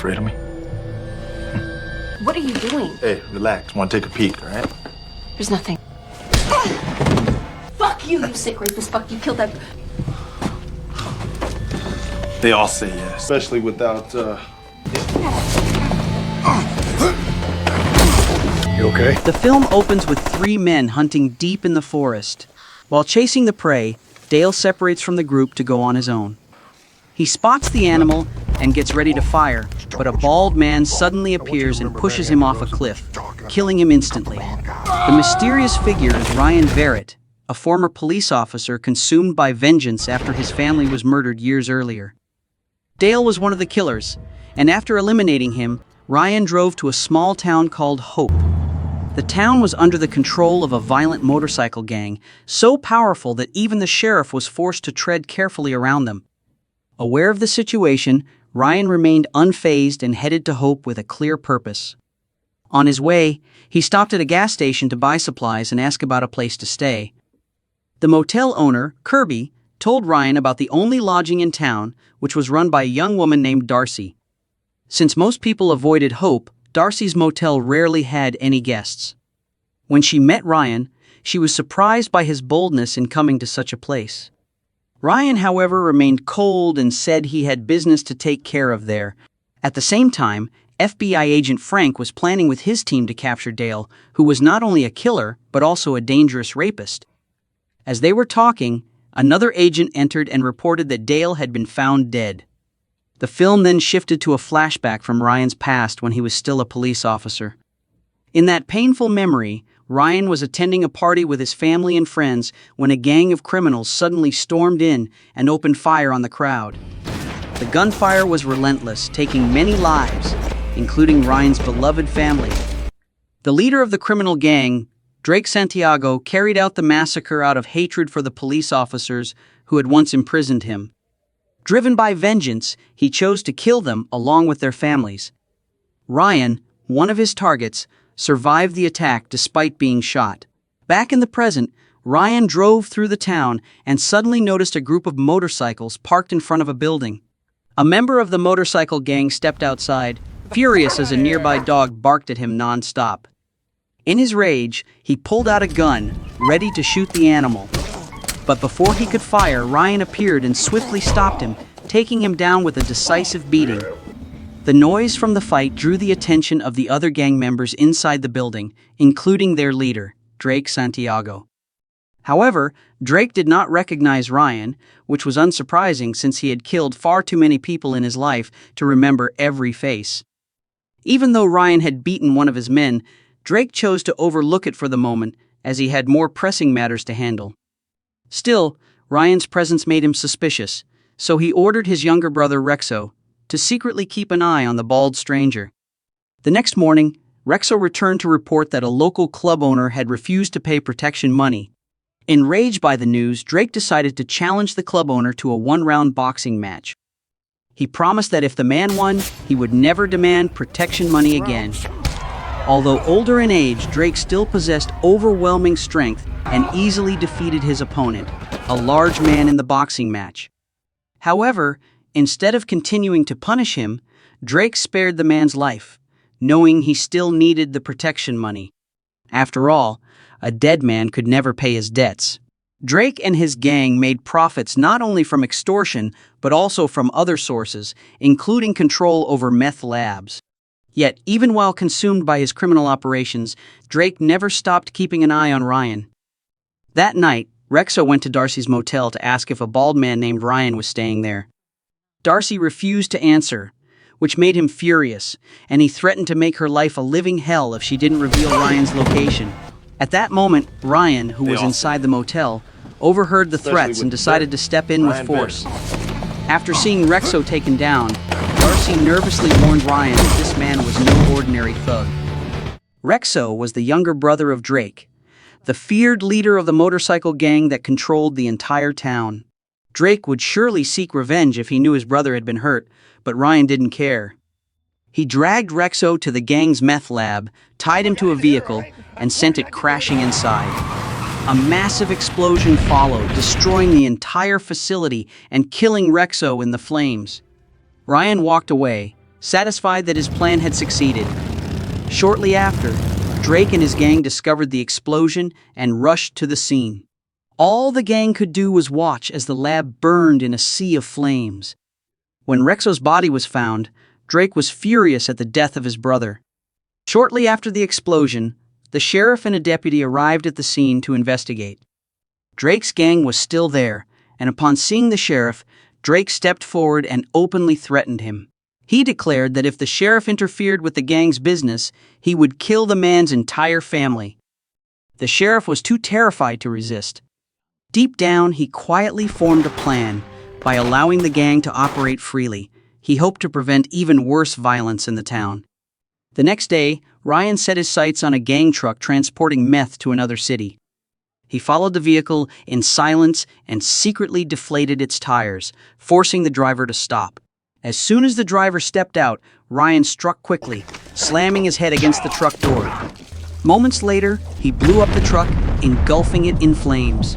afraid of me? What are you doing? Hey, relax. Want to take a peek, all right? There's nothing. Fuck you, you sick rapist fuck. You killed that. They all say yes. Especially without, You okay? The film opens with three men hunting deep in the forest. While chasing the prey, Dale separates from the group to go on his own. He spots the animal and gets ready to fire, but a bald man suddenly appears and pushes him off a cliff, killing him instantly. The mysterious figure is Ryan Verrett, a former police officer consumed by vengeance after his family was murdered years earlier. Dale was one of the killers, and after eliminating him, Ryan drove to a small town called Hope. The town was under the control of a violent motorcycle gang, so powerful that even the sheriff was forced to tread carefully around them. Aware of the situation, Ryan remained unfazed and headed to Hope with a clear purpose. On his way, he stopped at a gas station to buy supplies and ask about a place to stay. The motel owner, Kirby, told Ryan about the only lodging in town, which was run by a young woman named Darcy. Since most people avoided Hope, Darcy's motel rarely had any guests. When she met Ryan, she was surprised by his boldness in coming to such a place. Ryan, however, remained cold and said he had business to take care of there. At the same time, FBI agent Frank was planning with his team to capture Dale, who was not only a killer, but also a dangerous rapist. As they were talking, another agent entered and reported that Dale had been found dead. The film then shifted to a flashback from Ryan's past when he was still a police officer. In that painful memory, Ryan was attending a party with his family and friends when a gang of criminals suddenly stormed in and opened fire on the crowd. The gunfire was relentless, taking many lives, including Ryan's beloved family. The leader of the criminal gang, Drake Santiago, carried out the massacre out of hatred for the police officers who had once imprisoned him. Driven by vengeance, he chose to kill them along with their families. Ryan, one of his targets, survived the attack despite being shot. Back in the present, Ryan drove through the town and suddenly noticed a group of motorcycles parked in front of a building. A member of the motorcycle gang stepped outside, furious as a nearby dog barked at him non-stop. In his rage, he pulled out a gun, ready to shoot the animal. But before he could fire, Ryan appeared and swiftly stopped him, taking him down with a decisive beating. The noise from the fight drew the attention of the other gang members inside the building, including their leader, Drake Santiago. However, Drake did not recognize Ryan, which was unsurprising since he had killed far too many people in his life to remember every face. Even though Ryan had beaten one of his men, Drake chose to overlook it for the moment, as he had more pressing matters to handle. Still, Ryan's presence made him suspicious, so he ordered his younger brother Rexo to secretly keep an eye on the bald stranger. The next morning, Rexo returned to report that a local club owner had refused to pay protection money. Enraged by the news, Drake decided to challenge the club owner to a one-round boxing match. He promised that if the man won, he would never demand protection money again. Although older in age, Drake still possessed overwhelming strength and easily defeated his opponent, a large man in the boxing match. However, instead of continuing to punish him, Drake spared the man's life, knowing he still needed the protection money. After all, a dead man could never pay his debts. Drake and his gang made profits not only from extortion, but also from other sources, including control over meth labs. Yet, even while consumed by his criminal operations, Drake never stopped keeping an eye on Ryan. That night, Rexo went to Darcy's motel to ask if a bald man named Ryan was staying there. Darcy refused to answer, which made him furious, and he threatened to make her life a living hell if she didn't reveal Ryan's location. At that moment, Ryan, who was inside the motel, overheard the threats and decided to step in with force. After seeing Rexo taken down, Darcy nervously warned Ryan that this man was no ordinary thug. Rexo was the younger brother of Drake, the feared leader of the motorcycle gang that controlled the entire town. Drake would surely seek revenge if he knew his brother had been hurt, but Ryan didn't care. He dragged Rexo to the gang's meth lab, tied him to a vehicle, and sent it crashing inside. A massive explosion followed, destroying the entire facility and killing Rexo in the flames. Ryan walked away, satisfied that his plan had succeeded. Shortly after, Drake and his gang discovered the explosion and rushed to the scene. All the gang could do was watch as the lab burned in a sea of flames. When Rexo's body was found, Drake was furious at the death of his brother. Shortly after the explosion, the sheriff and a deputy arrived at the scene to investigate. Drake's gang was still there, and upon seeing the sheriff, Drake stepped forward and openly threatened him. He declared that if the sheriff interfered with the gang's business, he would kill the man's entire family. The sheriff was too terrified to resist. Deep down, he quietly formed a plan. By allowing the gang to operate freely, he hoped to prevent even worse violence in the town. The next day, Ryan set his sights on a gang truck transporting meth to another city. He followed the vehicle in silence and secretly deflated its tires, forcing the driver to stop. As soon as the driver stepped out, Ryan struck quickly, slamming his head against the truck door. Moments later, he blew up the truck, engulfing it in flames.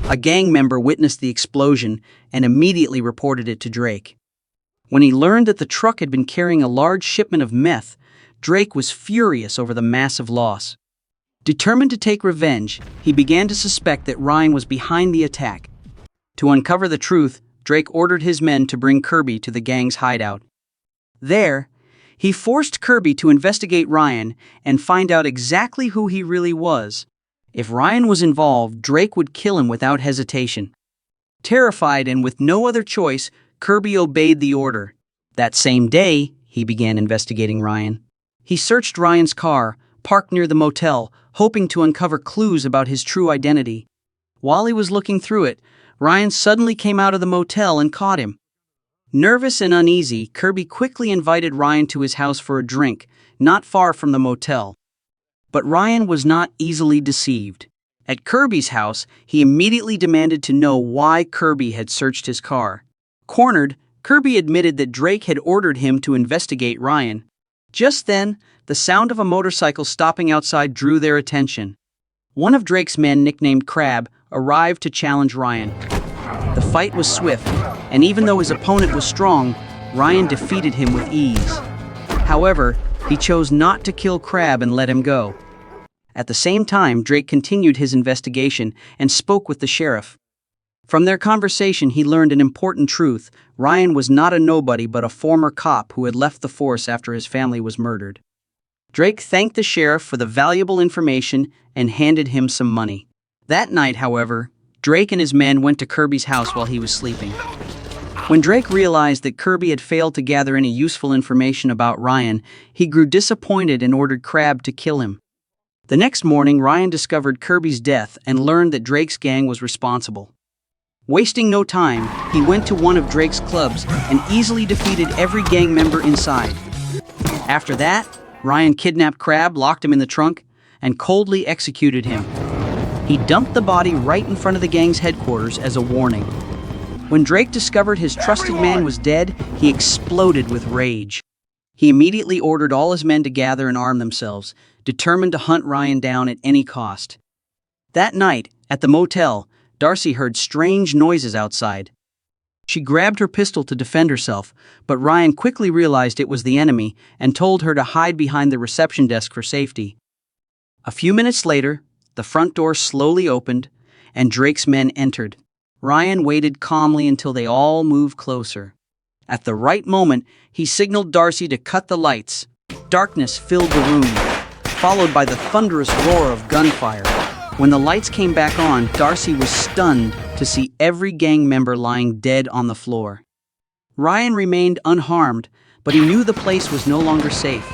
A gang member witnessed the explosion and immediately reported it to Drake. When he learned that the truck had been carrying a large shipment of meth, Drake was furious over the massive loss. Determined to take revenge, he began to suspect that Ryan was behind the attack. To uncover the truth, Drake ordered his men to bring Kirby to the gang's hideout. There, he forced Kirby to investigate Ryan and find out exactly who he really was. If Ryan was involved, Drake would kill him without hesitation. Terrified and with no other choice, Kirby obeyed the order. That same day, he began investigating Ryan. He searched Ryan's car, parked near the motel, hoping to uncover clues about his true identity. While he was looking through it, Ryan suddenly came out of the motel and caught him. Nervous and uneasy, Kirby quickly invited Ryan to his house for a drink, not far from the motel. But Ryan was not easily deceived. At Kirby's house, he immediately demanded to know why Kirby had searched his car. Cornered, Kirby admitted that Drake had ordered him to investigate Ryan. Just then, the sound of a motorcycle stopping outside drew their attention. One of Drake's men, nicknamed Crab, arrived to challenge Ryan. The fight was swift, and even though his opponent was strong, Ryan defeated him with ease. However, he chose not to kill Crab and let him go. At the same time, Drake continued his investigation and spoke with the sheriff. From their conversation, he learned an important truth. Ryan was not a nobody but a former cop who had left the force after his family was murdered. Drake thanked the sheriff for the valuable information and handed him some money. That night, however, Drake and his men went to Kirby's house while he was sleeping. When Drake realized that Kirby had failed to gather any useful information about Ryan, he grew disappointed and ordered Crab to kill him. The next morning, Ryan discovered Kirby's death and learned that Drake's gang was responsible. Wasting no time, he went to one of Drake's clubs and easily defeated every gang member inside. After that, Ryan kidnapped Crab, locked him in the trunk, and coldly executed him. He dumped the body right in front of the gang's headquarters as a warning. When Drake discovered his trusted man was dead, he exploded with rage. He immediately ordered all his men to gather and arm themselves, determined to hunt Ryan down at any cost. That night, at the motel, Darcy heard strange noises outside. She grabbed her pistol to defend herself, but Ryan quickly realized it was the enemy and told her to hide behind the reception desk for safety. A few minutes later, the front door slowly opened, and Drake's men entered. Ryan waited calmly until they all moved closer. At the right moment, he signaled Darcy to cut the lights. Darkness filled the room, followed by the thunderous roar of gunfire. When the lights came back on, Darcy was stunned to see every gang member lying dead on the floor. Ryan remained unharmed, but he knew the place was no longer safe.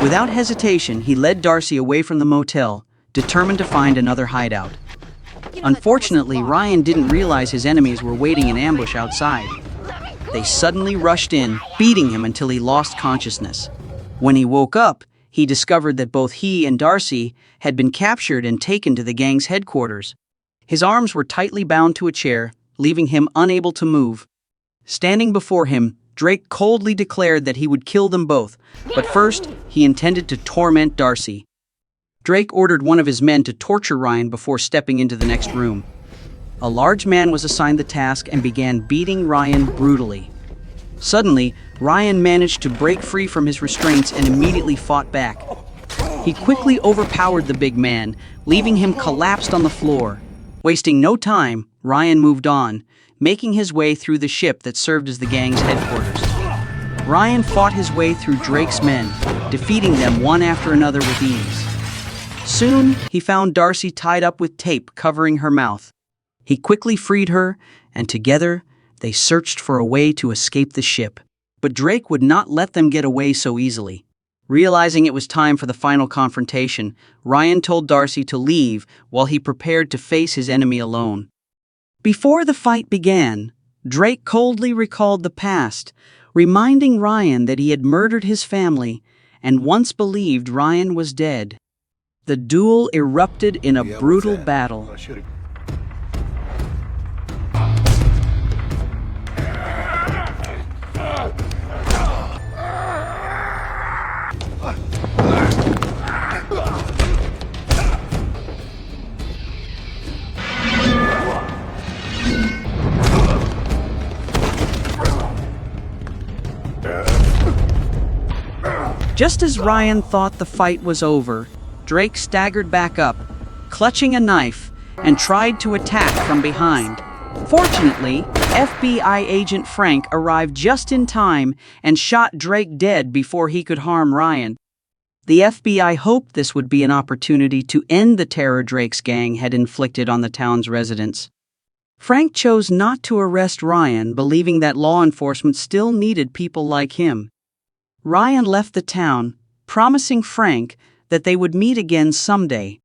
Without hesitation, he led Darcy away from the motel, determined to find another hideout. Unfortunately, Ryan didn't realize his enemies were waiting in ambush outside. They suddenly rushed in, beating him until he lost consciousness. When he woke up, he discovered that both he and Darcy had been captured and taken to the gang's headquarters. His arms were tightly bound to a chair, leaving him unable to move. Standing before him, Drake coldly declared that he would kill them both, but first, he intended to torment Darcy. Drake ordered one of his men to torture Ryan before stepping into the next room. A large man was assigned the task and began beating Ryan brutally. Suddenly, Ryan managed to break free from his restraints and immediately fought back. He quickly overpowered the big man, leaving him collapsed on the floor. Wasting no time, Ryan moved on, making his way through the ship that served as the gang's headquarters. Ryan fought his way through Drake's men, defeating them one after another with ease. Soon, he found Darcy tied up with tape covering her mouth. He quickly freed her, and together, they searched for a way to escape the ship. But Drake would not let them get away so easily. Realizing it was time for the final confrontation, Ryan told Darcy to leave while he prepared to face his enemy alone. Before the fight began, Drake coldly recalled the past, reminding Ryan that he had murdered his family and once believed Ryan was dead. The duel erupted in a brutal battle. Just as Ryan thought the fight was over, Drake staggered back up, clutching a knife, and tried to attack from behind. Fortunately, FBI agent Frank arrived just in time and shot Drake dead before he could harm Ryan. The FBI hoped this would be an opportunity to end the terror Drake's gang had inflicted on the town's residents. Frank chose not to arrest Ryan, believing that law enforcement still needed people like him. Ryan left the town, promising Frank that they would meet again someday.